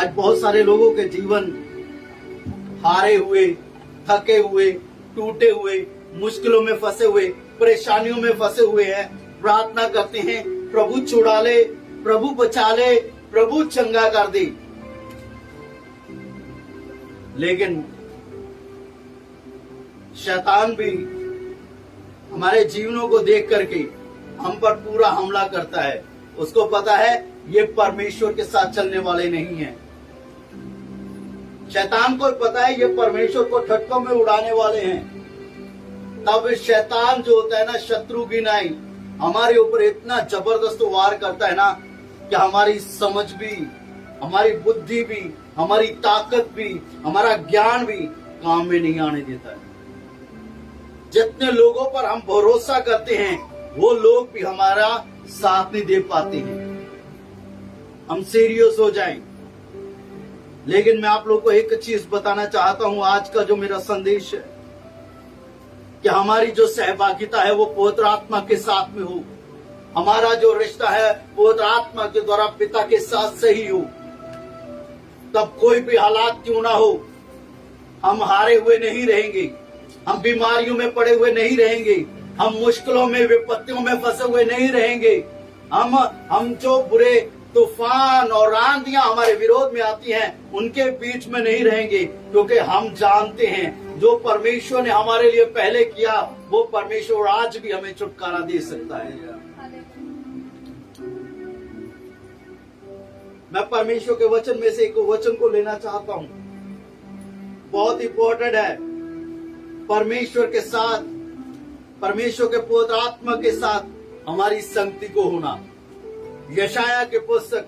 आज बहुत सारे लोगों के जीवन हारे हुए, थके हुए, टूटे हुए, मुश्किलों में फंसे हुए, परेशानियों में फंसे हुए हैं। प्रार्थना करते हैं प्रभु छुड़ा ले, प्रभु बचा ले, प्रभु चंगा कर दे। लेकिन शैतान भी हमारे जीवनों को देख करके हम पर पूरा हमला करता है। उसको पता है ये परमेश्वर के साथ चलने वाले नहीं हैं। शैतान को पता है ये परमेश्वर को ठट्ठों में उड़ाने वाले हैं। तब शैतान जो होता है ना, शत्रु गिनाई हमारे ऊपर इतना जबरदस्त वार करता है ना कि हमारी समझ भी, हमारी बुद्धि भी, हमारी ताकत भी, हमारा ज्ञान भी काम में नहीं आने देता है। जितने लोगों पर हम भरोसा करते हैं वो लोग भी हमारा साथ नहीं दे पाते हैं। हम सीरियस हो जाएं। लेकिन मैं आप लोगों को एक चीज बताना चाहता हूं, आज का जो मेरा संदेश है कि हमारी जो सहभागिता है वो पवित्र आत्मा के साथ में हो। हमारा जो रिश्ता है पवित्र आत्मा के द्वारा पिता के साथ सही हो। तब कोई भी हालात क्यों ना हो, हम हारे हुए नहीं रहेंगे, हम बीमारियों में पड़े हुए नहीं रहेंगे, हम मुश्किलों में, विपत्तियों में फंसे हुए नहीं रहेंगे। हम जो बुरे तूफान और आंधियां हमारे विरोध में आती हैं उनके बीच में नहीं रहेंगे, क्योंकि हम जानते हैं जो परमेश्वर ने हमारे लिए पहले किया वो परमेश्वर आज भी हमें छुटकारा दे सकता है। मैं परमेश्वर के वचन में से एक वचन को लेना चाहता हूं, बहुत इंपॉर्टेंट है। परमेश्वर के साथ, परमेश्वर के पवित्र आत्मा के साथ हमारी संगति को होना। यशाया के पुस्तक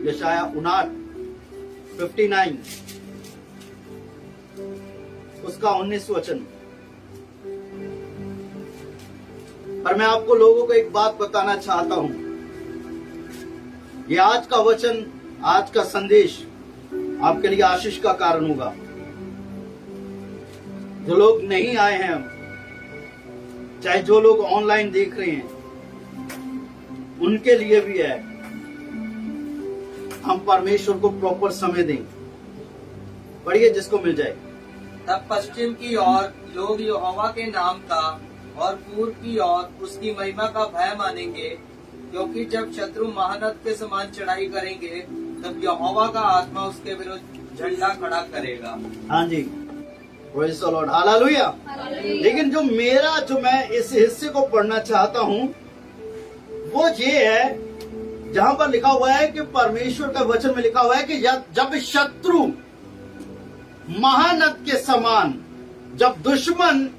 यशाया 59 उसका 19 वचन। पर मैं आपको लोगों को एक बात बताना चाहता हूं, ये आज का वचन, आज का संदेश आपके लिए आशीष का कारण होगा। जो लोग नहीं आए हैं, चाहे जो लोग ऑनलाइन देख रहे हैं, उनके लिए भी है। हम परमेश्वर को प्रॉपर समय दें। पढ़िए जिसको मिल जाए। तब पश्चिम की ओर लोग यहोवा के नाम का और पूर्व की ओर उसकी महिमा का भय मानेंगे, क्योंकि जब शत्रु महानद के समान चढ़ाई करेंगे तब यहोवा का आत्मा उसके विरुद्ध झंडा खड़ा करेगा। हाँ जी, प्रेज़ द लॉर्ड, हालेलुया। लेकिन जो मैं इस हिस्से को पढ़ना चाहता हूँ वो ये है जहाँ पर लिखा हुआ है कि परमेश्वर का वचन में लिखा हुआ है कि जब शत्रु महानद के समान, जब दुश्मन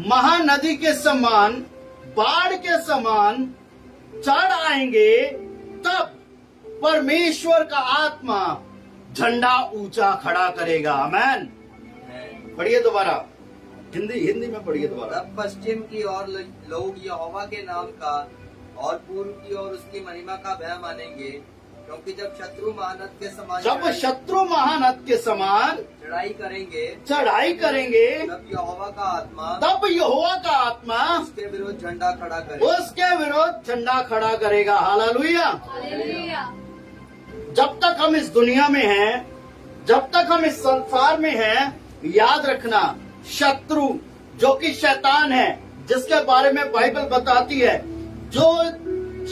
महानदी के समान, बाढ़ के समान चढ़ आएंगे, तब परमेश्वर का आत्मा झंडा ऊंचा खड़ा करेगा। आमेन। पढ़िए दोबारा, हिंदी में पढ़िए दोबारा। तब पश्चिम की ओर लोग यहोवा के नाम का और पूर्व की ओर उसकी महिमा का भय मानेंगे, क्योंकि जब शत्रु महानद के समान चढ़ाई करेंगे तब यहोवा का आत्मा उसके विरुद्ध झंडा खड़ा करेगा। हालेलुया। जब तक हम इस दुनिया में हैं, जब तक हम इस संसार में हैं, याद रखना शत्रु जो कि शैतान है, जिसके बारे में बाइबल बताती है, जो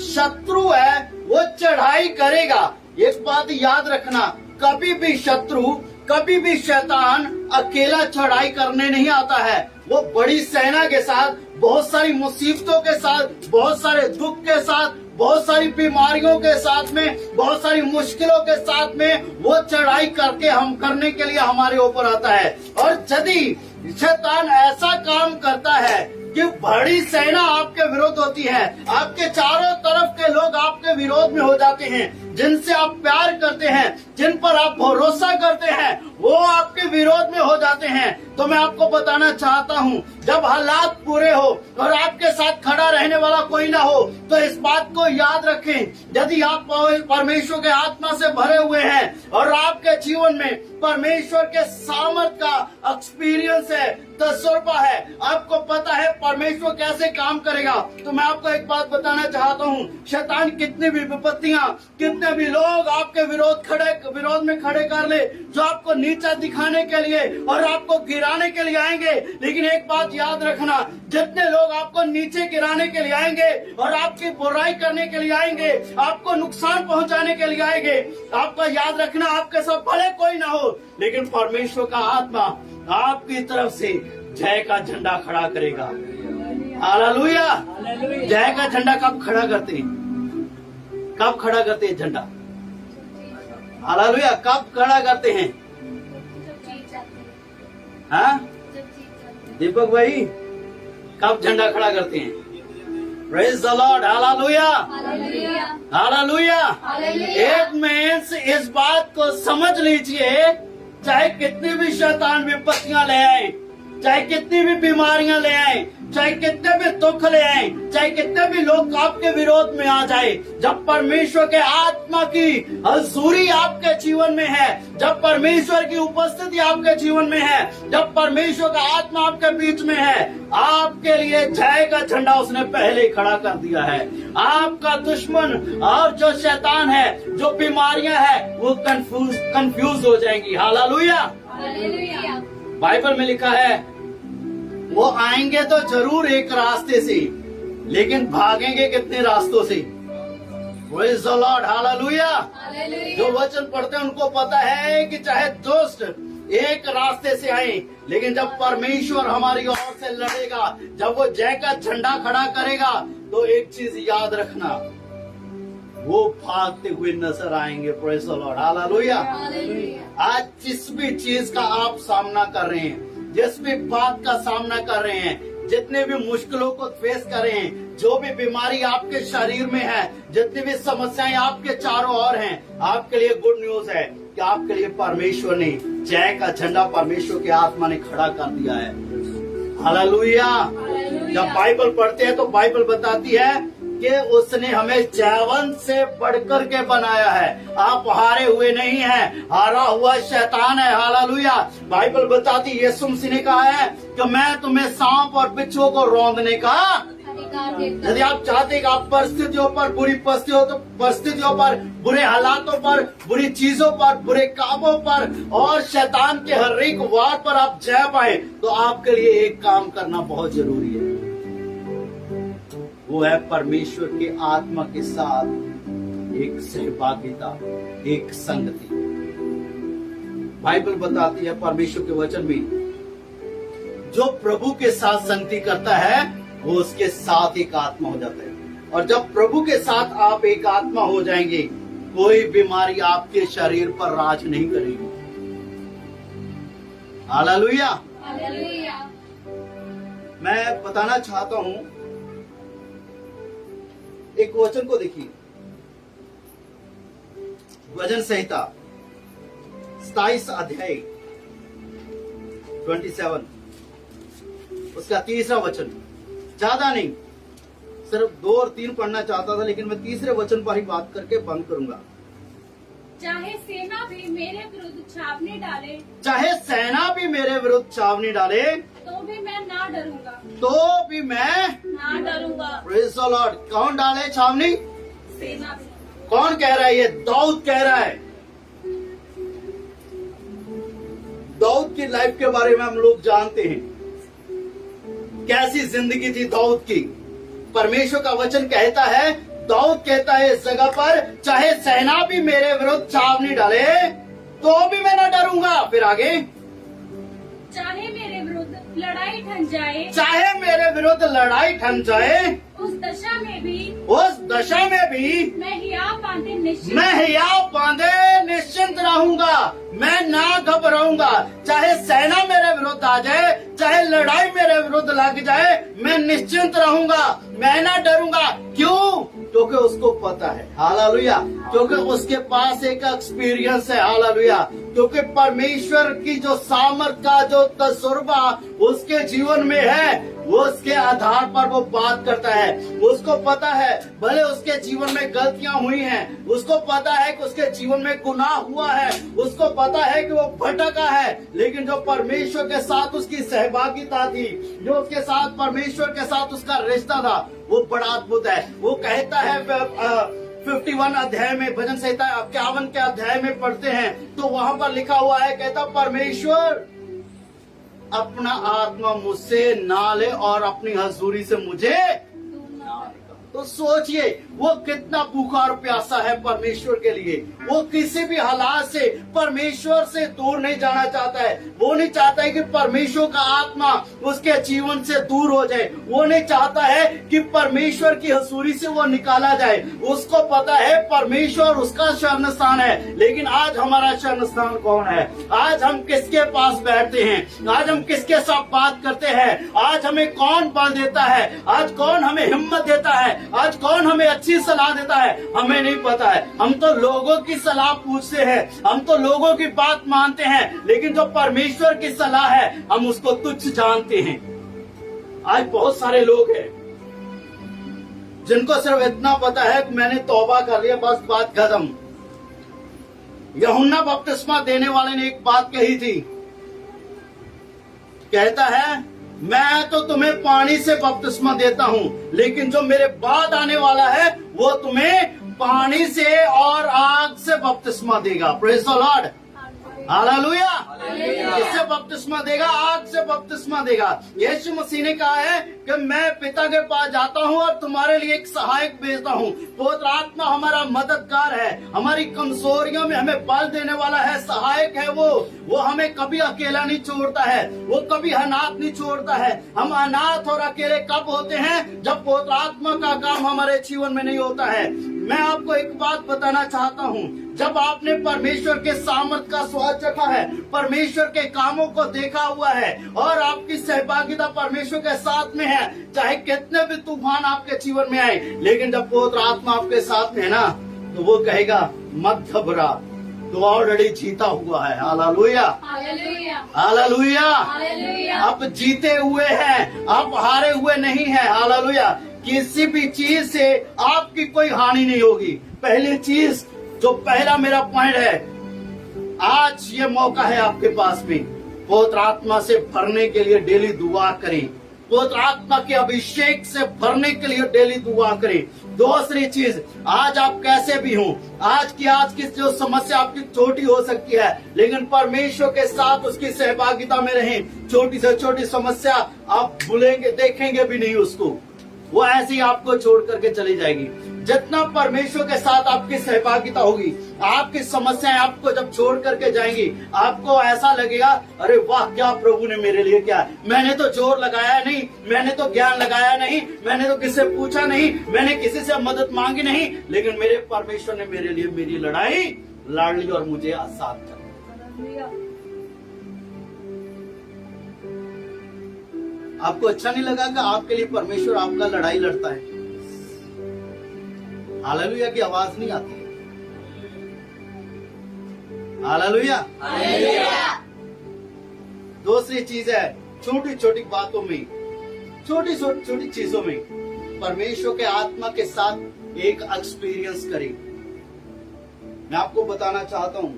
शत्रु है वो चढ़ाई करेगा। एक बात याद रखना, कभी भी शत्रु, कभी भी शैतान अकेला चढ़ाई करने नहीं आता है। वो बड़ी सेना के साथ, बहुत सारी मुसीबतों के साथ, बहुत सारे दुख के साथ, बहुत सारी बीमारियों के साथ में, बहुत सारी मुश्किलों के साथ में वो चढ़ाई करके हम करने के लिए हमारे ऊपर आता है। और यदि शैतान ऐसा काम करता है कि बड़ी सेना आपके विरोध होती है, आपके चारों तरफ के लोग आपके विरोध में हो जाते हैं, जिनसे आप प्यार करते हैं, जिन पर आप भरोसा करते हैं, वो आपके विरोध में हो जाते हैं। तो मैं आपको बताना चाहता हूँ, जब हालात पूरे हो और आपके साथ खड़ा रहने वाला कोई ना हो, तो इस बात को याद रखें, यदि आप परमेश्वर के आत्मा से भरे हुए हैं और आपके जीवन में परमेश्वर के सामर्थ का एक्सपीरियंस है, तजुर्बा है, आपको पता है परमेश्वर कैसे काम करेगा, तो मैं आपको एक बात बताना चाहता हूँ, शैतान कितनी भी विपत्तियां, कितने भी लोग आपके विरोध में खड़े कर ले, जो आपको नीचा दिखाने के लिए और आपको गिराने के लिए आएंगे, लेकिन एक बात याद रखना, जितने लोग आपको नीचे गिराने के लिए आएंगे और आपकी बुराई करने के लिए आएंगे, आपको नुकसान पहुंचाने के लिए आएंगे, आपका याद रखना, आपके साथ भले कोई ना हो, लेकिन परमेश्वर का आत्मा आपकी तरफ से जय का झंडा खड़ा करेगा। हालेलुया। जय का झंडा कब खड़ा करते हैं? कब खड़ा करते हैं झंडा? हालेलुया। कब खड़ा करते हैं? हाँ दीपक भाई, कब झंडा खड़ा करते हैं? Praise the Lord. Hallelujah, hallelujah. एक मीन्स इस बात को समझ लीजिए, चाहे कितनी भी शैतान विपत्तियां ले आए, चाहे कितनी भी बीमारियां ले आए, चाहे कितने भी दुख ले आए, चाहे कितने भी लोग आपके विरोध में आ जाए, जब परमेश्वर के आत्मा की हजूरी आपके जीवन में है, जब परमेश्वर की उपस्थिति आपके जीवन में है, जब परमेश्वर का आत्मा आपके बीच में है, आपके लिए जय का झंडा उसने पहले ही खड़ा कर दिया है। आपका दुश्मन और जो शैतान है, जो बीमारियां हैं, वो कंफ्यूज हो जाएंगी। हालेलुया। बाइबल में लिखा है, वो आएंगे तो जरूर एक रास्ते से, लेकिन भागेंगे कितने रास्तों से? Praise the Lord. हालेलुया। जो वचन पढ़ते हैं उनको पता है कि चाहे दुष्ट एक रास्ते से आए, लेकिन जब परमेश्वर हमारी ओर से लड़ेगा, जब वो जय का झंडा खड़ा करेगा, तो एक चीज याद रखना, वो भागते हुए नजर आएंगे। Praise the Lord. हालेलुया। आज जिस भी चीज का आप सामना कर रहे हैं, जिस भी बात का सामना कर रहे हैं, जितने भी मुश्किलों को फेस कर रहे हैं, जो भी बीमारी आपके शरीर में है, जितनी भी समस्याएं आपके चारों ओर हैं, आपके लिए गुड न्यूज है कि आपके लिए परमेश्वर ने जय का झंडा, परमेश्वर के आत्मा ने खड़ा कर दिया है। हालेलुया। जब बाइबल पढ़ते हैं तो बाइबल बताती है कि उसने हमें जयवंत से बढ़कर के बनाया है। आप हारे हुए नहीं हैं, हारा हुआ शैतान है। हालेलुया। बाइबल बताती है, यीशु मसीह ने कहा है कि मैं तुम्हें सांप और बिच्छुओं को रौंदने का अधिकार देता हूं। यदि आप चाहते हैं कि आप परिस्थितियों पर, बुरी परिस्थितियों पर, बुरे हालातों पर, बुरी चीजों पर, बुरे कामों पर और शैतान के हर एक वार पर आप जय पाए, तो आपके लिए एक काम करना बहुत जरूरी है, वो है परमेश्वर के आत्मा के साथ एक सहभागिता, एक संगति। बाइबल बताती है परमेश्वर के वचन में, जो प्रभु के साथ संगति करता है वो उसके साथ एक आत्मा हो जाता है, और जब प्रभु के साथ आप एक आत्मा हो जाएंगे, कोई बीमारी आपके शरीर पर राज नहीं करेगी। हालेलुया। मैं बताना चाहता हूं, एक वचन को देखिए, वचन संहिता 27 अध्याय 27, उसका 3रा वचन। ज्यादा नहीं, सिर्फ 2 और 3 पढ़ना चाहता था, लेकिन मैं 3रे वचन पर ही बात करके बंद करूंगा। चाहे सेना भी मेरे विरुद्ध छावनी डाले, चाहे सेना भी मेरे विरुद्ध छावनी डाले, तो भी मैं ना डरूंगा, तो भी मैं ना डरूंगा। Praise the Lord. कौन डाले छावनी? सेना भी। कौन कह रहा है? ये दाऊद कह रहा है। दाऊद की लाइफ के बारे में हम लोग जानते हैं, कैसी जिंदगी थी दाऊद की। परमेश्वर का वचन कहता है, दाऊद कहता है इस जगह पर, चाहे सेना भी मेरे विरुद्ध छावनी डाले, तो भी मैं न डरूंगा। फिर आगे, चाहे मेरे विरुद्ध लड़ाई ठन जाए, चाहे मेरे विरुद्ध लड़ाई ठन जाए, उस दशा में भी मैं हियाव बांधे निश्चिंत रहूंगा, मैं ना घबराऊंगा। चाहे सेना मेरे विरुद्ध आ जाए, चाहे लड़ाई मेरे विरुद्ध लग जाए, मैं निश्चिंत रहूंगा, मैं ना डरूंगा। क्यों? क्योंकि उसको पता है, हालेलुया, क्योंकि उसके पास एक एक्सपीरियंस है, हालेलुया, क्योंकि परमेश्वर की जो सामर्थ का जो तजुर्बा उसके जीवन में है, वो उसके आधार पर वो बात करता है। उसको पता है भले उसके जीवन में गलतियां हुई हैं, उसको पता है कि उसके जीवन में गुनाह हुआ है, उसको पता है कि वो भटका है, लेकिन जो परमेश्वर के साथ उसकी सहभागिता थी, जो उसके साथ परमेश्वर के साथ उसका रिश्ता था, वो बड़ा अद्भुत है। वो कहता है 51 अध्याय में, भजन संहिता 51 के अध्याय में पढ़ते हैं तो वहां पर लिखा हुआ है, कहता परमेश्वर अपना आत्मा मुझसे ना ले और अपनी हजूरी से मुझे तो सोचिए वो कितना भूखा और प्यासा है परमेश्वर के लिए। वो किसी भी हालात से परमेश्वर से दूर नहीं जाना चाहता है। वो नहीं चाहता है कि परमेश्वर का आत्मा उसके जीवन से दूर हो जाए। वो नहीं चाहता है कि परमेश्वर की हजूरी से वो निकाला जाए। उसको पता है परमेश्वर उसका शरण स्थान है। लेकिन आज हमारा शरण स्थान कौन है? आज हम किसके पास बैठते हैं? आज हम किसके साथ बात करते हैं? आज हमें कौन बल देता है? आज कौन हमें हिम्मत देता है? आज कौन हमें अच्छी सलाह देता है? हमें नहीं पता है। हम तो लोगों की सलाह पूछते हैं, हम तो लोगों की बात मानते हैं, लेकिन जो परमेश्वर की सलाह है हम उसको तुच्छ जानते हैं। आज बहुत सारे लोग हैं जिनको सिर्फ इतना पता है कि मैंने तौबा कर लिया, बस बात खत्म। यूहन्ना बपतिस्मा देने वाले ने एक बात कही थी, कहता है मैं तो तुम्हें पानी से बपतिस्मा देता हूं, लेकिन जो मेरे बाद आने वाला है वो तुम्हें पानी से और आग से बपतिस्मा देगा। Praise the Lord, hallelujah. किससे बपतिस्मा देगा? आग से बपतिस्मा देगा। यीशु मसीह ने कहा है कि मैं पिता के पास जाता हूं और तुम्हारे लिए एक सहायक भेजता हूं। पवित्र आत्मा हमारा मददगार है, हमारी कमजोरियों में हमें बल देने वाला है, सहायक है। वो हमें कभी अकेला नहीं छोड़ता है, वो कभी अनाथ नहीं छोड़ता है। हम अनाथ और अकेले कब होते हैं? जब पवित्र आत्मा का काम हमारे जीवन में नहीं होता है। मैं आपको एक बात बताना चाहता हूं, जब आपने परमेश्वर के सामर्थ का स्वाद चखा है, परमेश्वर के कामों को देखा हुआ है और आपकी सहभागिता परमेश्वर के साथ में है, चाहे कितने भी तूफान आपके जीवन में आए, लेकिन जब पवित्र आत्मा आपके साथ में है ना, तो वो कहेगा मत घबरा, तो ऑलरेडी जीता हुआ है। Hallelujah, hallelujah. आप जीते हुए हैं, आप हारे हुए नहीं हैं। हालेलुया। किसी भी चीज से आपकी कोई हानि नहीं होगी। पहली चीज, जो पहला मेरा पॉइंट है, आज ये मौका है आपके पास में, पवित्र आत्मा से भरने के लिए डेली दुआ करें, पवित्र आत्मा के अभिषेक से भरने के लिए डेली दुआ करें। दूसरी चीज, आज आप कैसे भी हो, आज की जो समस्या आपकी छोटी हो सकती है, लेकिन परमेश्वर के साथ उसकी सहभागिता में रहें। छोटी से छोटी समस्या आप भूलेंगे, देखेंगे भी नहीं उसको, वो ऐसे ही आपको छोड़ करके चली जाएगी। जितना परमेश्वर के साथ आपकी सहभागिता होगी, आपकी समस्याएं आपको जब छोड़ करके जाएंगी, आपको ऐसा लगेगा अरे वाह, क्या प्रभु ने मेरे लिए किया। मैंने तो जोर लगाया नहीं, मैंने तो ज्ञान लगाया नहीं, मैंने तो किसी से पूछा नहीं, मैंने किसी से मदद मांगी नहीं, लेकिन मेरे परमेश्वर ने मेरे लिए मेरी लड़ाई लड़ ली और मुझे आजाद कर दिया। आपको अच्छा नहीं लगा कि आपके लिए परमेश्वर आपका लड़ाई लड़ता है? हालेलुया की आवाज नहीं आती है। हालेलुया। दूसरी चीज है, छोटी छोटी बातों में, छोटी छोटी चीजों में परमेश्वर के आत्मा के साथ एक एक्सपीरियंस करें। मैं आपको बताना चाहता हूं,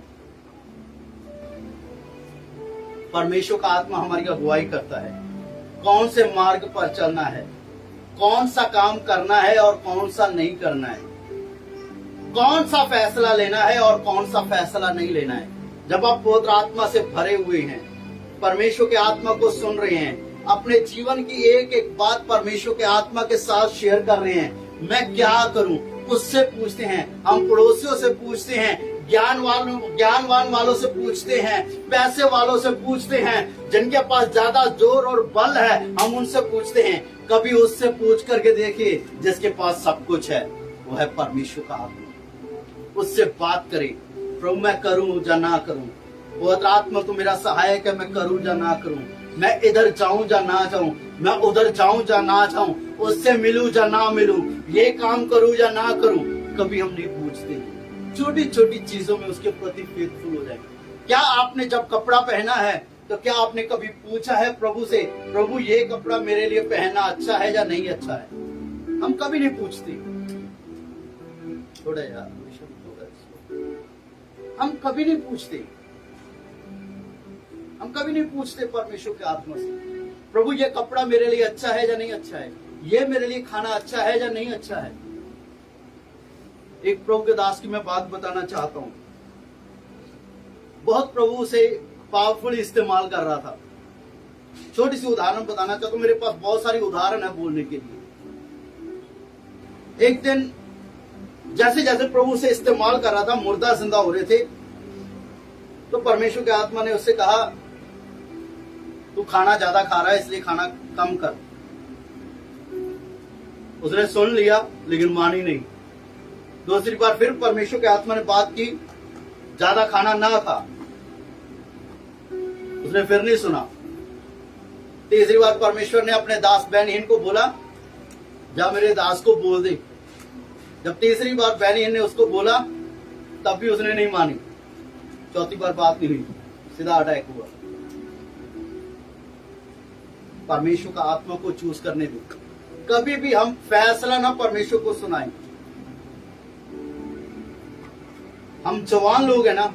परमेश्वर का आत्मा हमारी अगुवाई करता है, कौन से मार्ग पर चलना है, कौन सा काम करना है और कौन सा नहीं करना है, कौन सा फैसला लेना है और कौन सा फैसला नहीं लेना है। जब आप पवित्र आत्मा से भरे हुए हैं, परमेश्वर के आत्मा को सुन रहे हैं, अपने जीवन की एक एक बात परमेश्वर के आत्मा के साथ शेयर कर रहे हैं, मैं क्या करूं, उससे पूछते हैं, हम पड़ोसियों से पूछते हैं, ज्ञानवान वालों से पूछते हैं, पैसे वालों से पूछते हैं, जिनके पास ज्यादा जोर और बल है हम उनसे पूछते हैं। कभी उससे पूछ करके देखिए जिसके पास सब कुछ है, वो है परमेश्वर का आत्मा। उससे बात करें, प्रभु मैं करूं या ना करूं, पवित्र आत्मा तो मेरा सहायक है, मैं करूं या ना करूं, मैं इधर जाऊं या ना जाऊं, मैं उधर जाऊं या ना जाऊं। उससे मिलूं या ना मिलूं, ये काम करूं या ना करूं, कभी हम नहीं पूछते। छोटी छोटी चीजों में उसके प्रति फेथफुल हो जाए। क्या आपने जब कपड़ा पहना है तो क्या आपने कभी पूछा है प्रभु से, प्रभु ये कपड़ा मेरे लिए पहनना अच्छा है या नहीं अच्छा है? हम कभी नहीं पूछते। थोड़ा यार हम कभी नहीं पूछते, हम कभी नहीं पूछते परमेश्वर के आत्मा से, प्रभु ये कपड़ा मेरे लिए अच्छा है या नहीं अच्छा है, ये मेरे लिए खाना अच्छा है या नहीं अच्छा है। एक प्रभु के दास की मैं बात बताना चाहता हूं, बहुत प्रभु से पावरफुल इस्तेमाल कर रहा था। छोटी सी उदाहरण बताना चाहता हूं, मेरे पास बहुत सारी उदाहरण है बोलने के लिए। एक दिन जैसे जैसे प्रभु से इस्तेमाल कर रहा था, मुर्दा जिंदा हो रहे थे, तो परमेश्वर के आत्मा ने उससे कहा तू खाना ज्यादा खा रहा है इसलिए खाना कम कर। उसने सुन लिया लेकिन मानी नहीं। दूसरी बार फिर परमेश्वर के आत्मा ने बात की, ज्यादा खाना ना खा, उसने फिर नहीं सुना। तीसरी बार परमेश्वर ने अपने दास बेनिहीन को बोला जा मेरे दास को बोल दे। जब तीसरी बार बेनिहीन ने उसको बोला तब भी उसने नहीं मानी। चौथी बार बात नहीं हुई, सीधा अटैक हुआ। परमेश्वर का आत्मा को चूज करने दो। कभी भी हम फैसला ना परमेश्वर को सुनाएं। हम जवान लोग हैं ना,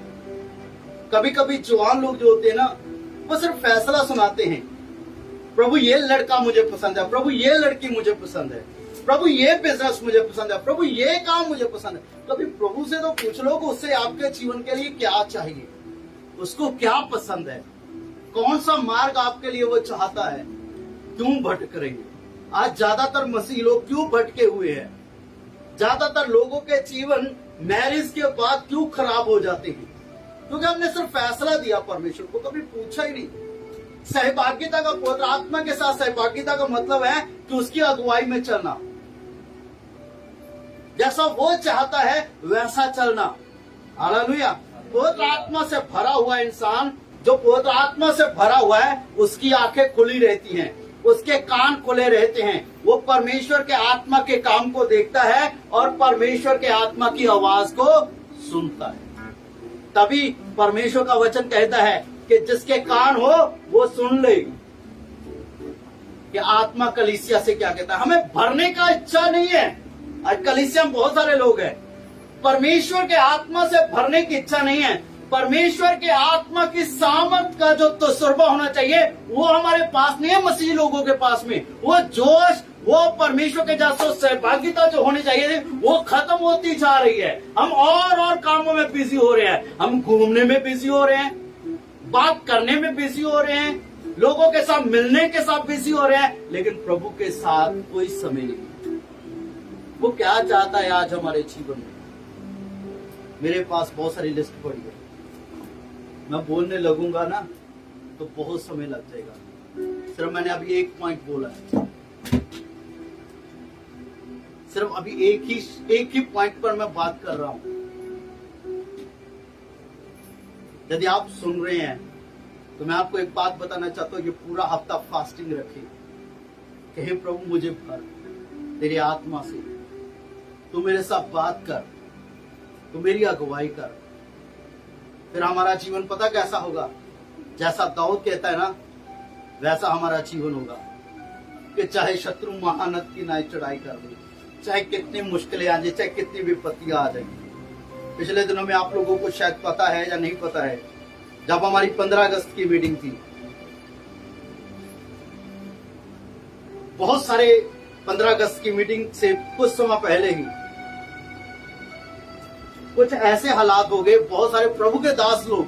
कभी कभी जवान लोग जो होते हैं ना, वो सिर्फ फैसला सुनाते हैं। प्रभु ये लड़का मुझे पसंद है, प्रभु ये लड़की मुझे पसंद है, प्रभु ये बिजनेस मुझे पसंद है, प्रभु ये काम मुझे पसंद है। कभी प्रभु से तो पूछ लो कि उससे आपके जीवन के लिए क्या चाहिए, उसको क्या पसंद है, कौन सा मार्ग आपके लिए वो चाहता है, क्यों भटक रहे हैं। आज ज्यादातर मसीह लोग क्यों भटके हुए हैं? ज्यादातर लोगों के जीवन मैरिज के बाद क्यों खराब हो जाते हैं? क्योंकि हमने सिर्फ फैसला दिया, परमेश्वर को कभी पूछा ही नहीं। सहभागिता का, पवित्र आत्मा के साथ सहभागिता का मतलब है कि उसकी अगुवाई में चलना, जैसा वो चाहता है वैसा चलना। हालेलुया। पवित्र आत्मा से भरा हुआ इंसान, जो पवित्र आत्मा से भरा हुआ है, उसकी आंखें खुली रहती हैं, उसके कान खुले रहते हैं। वो परमेश्वर के आत्मा के काम को देखता है और परमेश्वर के आत्मा की आवाज को सुनता है। तभी परमेश्वर का वचन कहता है कि जिसके कान हो वो सुन ले कि आत्मा कलीसिया से क्या कहता है। हमें भरने का इच्छा नहीं है। आज कलीसिया में बहुत सारे लोग हैं, परमेश्वर के आत्मा से भरने की इच्छा नहीं है। परमेश्वर के आत्मा की सामर्थ का जो तजुर्बा होना चाहिए वो हमारे पास नहीं है। मसीह लोगों के पास में वो जोश, वो परमेश्वर के जैसे सहभागिता जो होनी चाहिए थी वो खत्म होती जा रही है। हम और कामों में बिजी हो रहे हैं। हम घूमने में बिजी हो रहे हैं, बात करने में बिजी हो रहे हैं, लोगों के साथ मिलने के साथ बिजी हो रहे हैं, लेकिन प्रभु के साथ कोई समय नहीं। वो क्या चाहता है आज हमारे जीवन में? मेरे पास बहुत सारी लिस्ट पड़ी है, मैं बोलने लगूंगा ना तो बहुत समय लग जाएगा। सिर्फ मैंने अभी एक पॉइंट बोला है, सिर्फ अभी एक ही पॉइंट पर मैं बात कर रहा हूं। यदि आप सुन रहे हैं तो मैं आपको एक बात बताना चाहता हूं, ये पूरा हफ्ता फास्टिंग रखिए। कहे प्रभु मुझे भर तेरी आत्मा से, तू मेरे साथ बात कर, तू मेरी अगुवाई कर। फिर हमारा जीवन पता कैसा होगा? जैसा दाऊद कहता है ना, वैसा हमारा जीवन होगा कि चाहे शत्रु महानद की नाई चढ़ाई कर दे, चाहे कितनी मुश्किलें आ जाए, चाहे कितनी विपत्तियां आ जाए। पिछले दिनों में आप लोगों को शायद पता है या नहीं पता है, जब हमारी 15 अगस्त की मीटिंग थी, बहुत सारे 15 अगस्त की मीटिंग से कुछ समय पहले ही कुछ ऐसे हालात हो गए, बहुत सारे प्रभु के दास लोग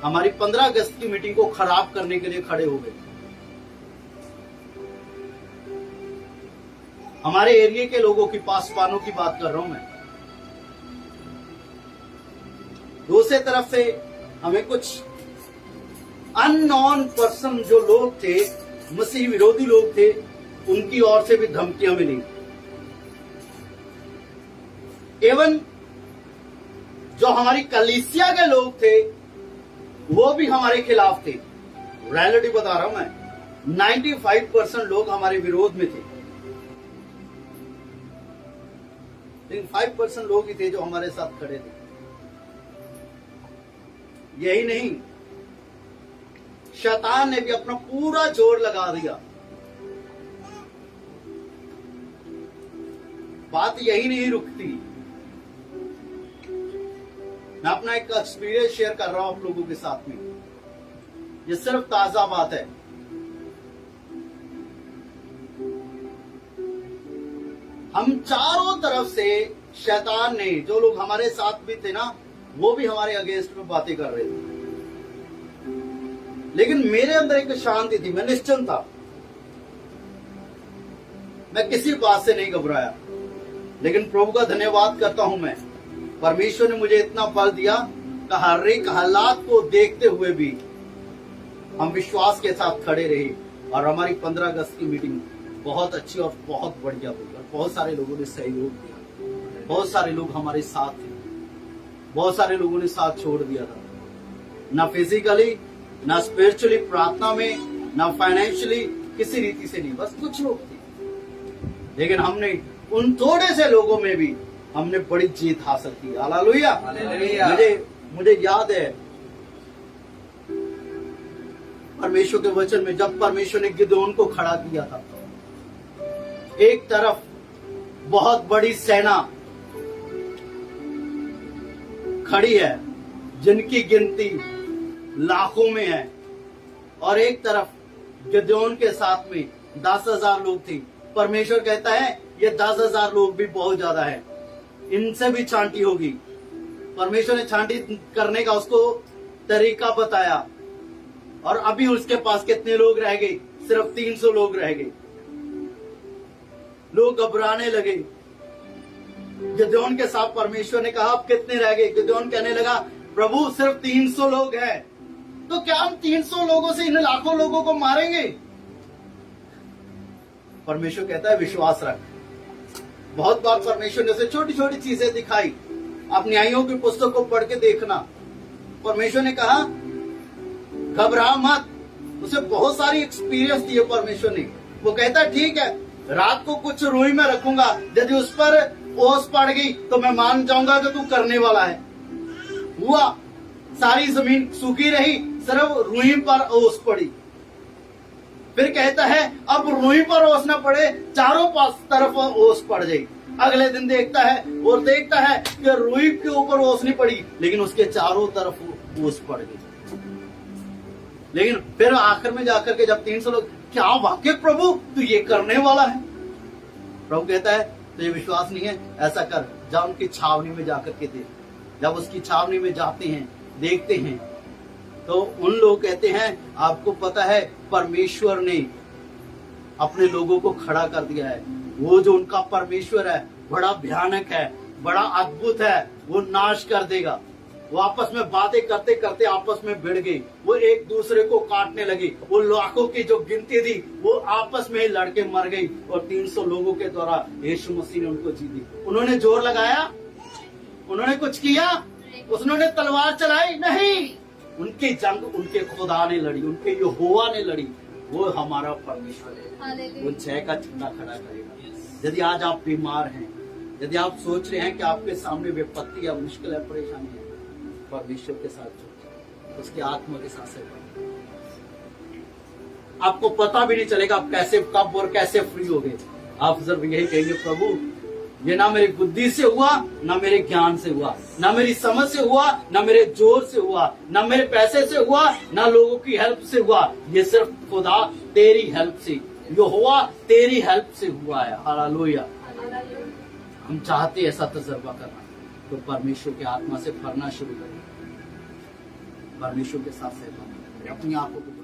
हमारी 15 अगस्त की मीटिंग को खराब करने के लिए खड़े हो गए। हमारे एरिया के लोगों की, पासवानों की बात कर रहा हूं मैं। दूसरे तरफ से हमें कुछ अननोन पर्सन जो लोग थे, मसीह विरोधी लोग थे, उनकी ओर से भी धमकियां मिली। एवं जो हमारी कलीसिया के लोग थे वो भी हमारे खिलाफ थे। रियलिटी बता रहा हूं मैं, 95% लोग हमारे विरोध में थे, लेकिन 5% लोग ही थे जो हमारे साथ खड़े थे। यही नहीं, शैतान ने भी अपना पूरा जोर लगा दिया। बात यही नहीं रुकती। मैं अपना एक एक्सपीरियंस शेयर कर रहा हूं आप लोगों के साथ में। ये सिर्फ ताजा बात है। हम चारों तरफ से शैतान ने, जो लोग हमारे साथ भी थे ना, वो भी हमारे अगेंस्ट में बातें कर रहे थे, लेकिन मेरे अंदर एक शांति थी। मैं निश्चिंत था, मैं किसी बात से नहीं घबराया। लेकिन प्रभु का धन्यवाद करता हूं मैं, परमेश्वर ने मुझे इतना बल दिया कि हर एक हालात को देखते हुए भी हम विश्वास के साथ खड़े रहे। और हमारी 15 अगस्त की मीटिंग बहुत अच्छी और बहुत बढ़िया हुई और बहुत सारे लोगों ने सहयोग दिया। बहुत सारे लोग हमारे साथ थे, बहुत सारे लोगों ने साथ छोड़ दिया था, ना फिजिकली, ना स्पिरिचुअली प्रार्थना में, ना फाइनेंशियली, किसी रीति से नहीं, बस कुछ लोग थे। लेकिन हमने उन थोड़े से लोगों में भी हमने बड़ी जीत हासिल की। हालेलुया। मुझे याद है परमेश्वर के वचन में, जब परमेश्वर ने गिदोन को खड़ा किया था, एक तरफ बहुत बड़ी सेना खड़ी है जिनकी गिनती लाखों में है, और एक तरफ गिदोन के साथ में 10,000 लोग थे। परमेश्वर कहता है ये 10,000 लोग भी बहुत ज्यादा है, इनसे भी छांटी होगी। परमेश्वर ने छांटी करने का उसको तरीका बताया, और अभी उसके पास कितने लोग रह गए? सिर्फ 300 लोग रह गए। लोग घबराने लगे। गिदोन के साथ परमेश्वर ने कहा अब कितने रह गए? गिदोन कहने लगा प्रभु सिर्फ 300 लोग हैं, तो क्या हम 300 लोगों से इन लाखों लोगों को मारेंगे? परमेश्वर कहता है विश्वास रख। बहुत बार परमेश्वर ने उसे छोटी छोटी चीजें दिखाई। आप न्यायों की पुस्तक को पढ़ के देखना। परमेश्वर ने कहा घबरा मत। उसे बहुत सारी एक्सपीरियंस दिए परमेश्वर ने। वो कहता ठीक है, रात को कुछ रूई में रखूंगा, यदि उस पर ओस पड़ गई तो मैं मान जाऊंगा कि तू करने वाला है। हुआ, सारी जमीन सूखी रही, सिर्फ रूई पर ओस पड़ी। फिर कहता है अब रूई पर ओस न पड़े, चारों पास तरफ ओस पड़ जाए। अगले दिन देखता है और देखता है कि रूई के ऊपर ओस नहीं पड़ी, लेकिन उसके चारों तरफ ओस पड़ गई। लेकिन फिर आखिर में जाकर के जब 300 लोग, क्या वाकई प्रभु तू ये करने वाला है? प्रभु कहता है तुझे विश्वास नहीं है, ऐसा कर, जा उनकी छावनी में जाकर के देख। जब उसकी छावनी में जाते हैं, देखते हैं, तो उन लोग कहते हैं आपको पता है परमेश्वर ने अपने लोगों को खड़ा कर दिया है। वो जो उनका परमेश्वर है बड़ा भयानक है, बड़ा अद्भुत है, वो नाश कर देगा। वो आपस में बातें करते करते आपस में भिड़ गए, वो एक दूसरे को काटने लगे। वो लाखों की जो गिनती थी वो आपस में ही लड़के मर गई, और 300 लोगों के द्वारा यीशु मसीह ने उनको जीत दी। उन्होंने जोर लगाया? उन्होंने कुछ किया? उन्होंने तलवार चलाई? नहीं। उनकी जंग उनके खुदा ने लड़ी, उनके यहोवा ने लड़ी। वो हमारा परमेश्वर है, वो 6 का चिन्ह खड़ा करेगा। यदि आज आप बीमार हैं, यदि आप सोच रहे हैं कि आपके सामने विपत्ति या मुश्किल है, परेशानी है, परमेश्वर के साथ जुड़, उसके आत्मा के साथ से आपको पता भी नहीं चलेगा आप कैसे, कब और कैसे फ्री हो गए। आप सिर्फ यही कहेंगे प्रभु ये ना मेरी बुद्धि से हुआ, ना मेरे ज्ञान से हुआ, ना मेरी समझ से हुआ, ना मेरे जोर से हुआ, ना मेरे पैसे से हुआ, ना लोगों की हेल्प से हुआ। ये सिर्फ खुदा तेरी हेल्प से, यहोवा तेरी हेल्प से हुआ है। हालेलुया। हम चाहते हैं ऐसा तजर्बा करना, तो परमेश्वर के आत्मा से भरना शुरू करें, परमेश्वर के साथ सहभागी अपनी आंखों को